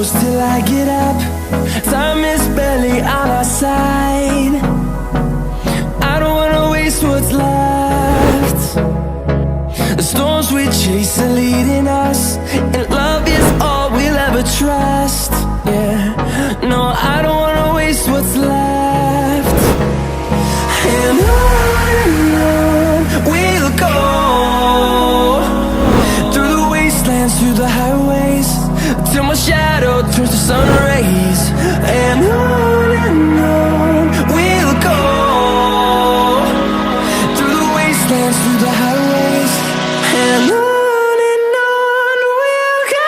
close till I get up. Time is barely on our side. I don't wanna waste what's left. The storms we chase are leading us, and love is all we'll ever trust. Yeah, no, I don't wanna waste what's left. And on we'll go, through the wastelands, through the highways, till my shadow turns to sun rays. And on we'll go, through the wastelands, through the highways, and on we'll go.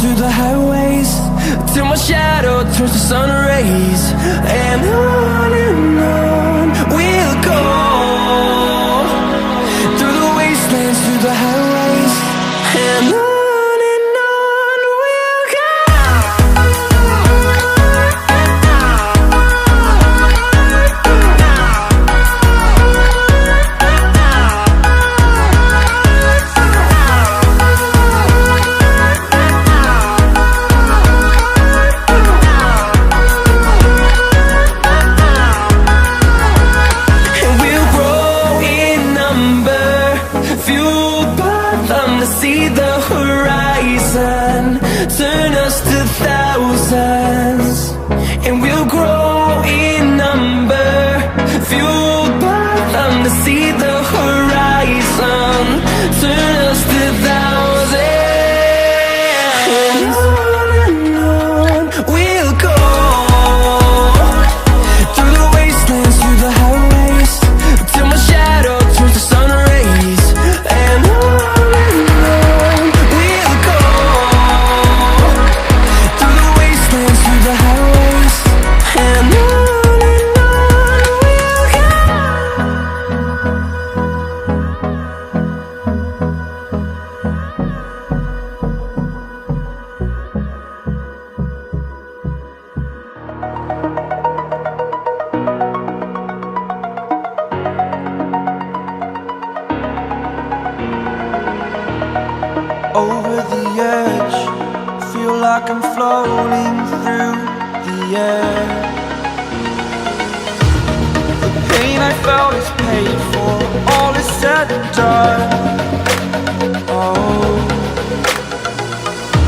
Through the highways, till my shadow turns to sun rays. And on we'll go, through the wastelands, through the highways, and on we'll go. See the horizon, turn us to thousands, and we'll grow in number, fueled by them. To see the horizon, turn us to thousands, and on we'll go, through the wastelands, through the highways, till my shadow turns to sun rays. And over the edge, feel like I'm floating through the air. The pain I felt is paid for, all is said and done. Oh,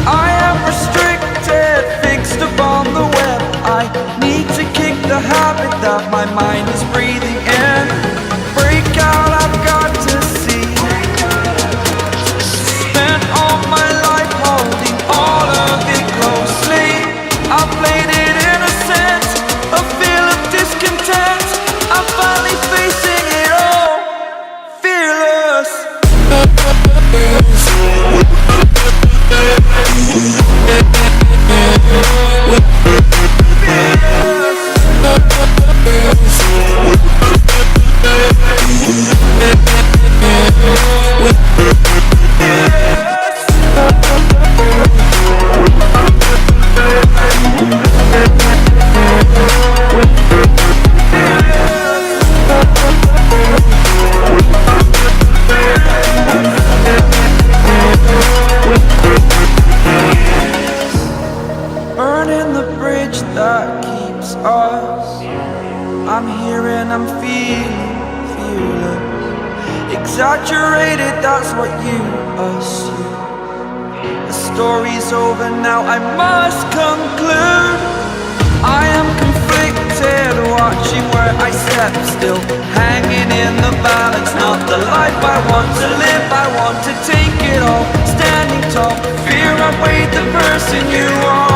I am restricted, fixed upon the web. I need to kick the habit that my mind is breathing in. Break out, I've got to see. Spent all my life holding all of it closely. I played it innocent, a feel of discontent. I'm finally facing it all, fearless. Burning the bridge that keeps us. I'm here and I'm feeling fearless. Exaggerated, that's what you assume. The story's over now, I must conclude. I am conflicted, watching where I Resep, still hanging in the balance. Not the life I want to live, I want to take it all. Standing tall, fear I weighed the person you are.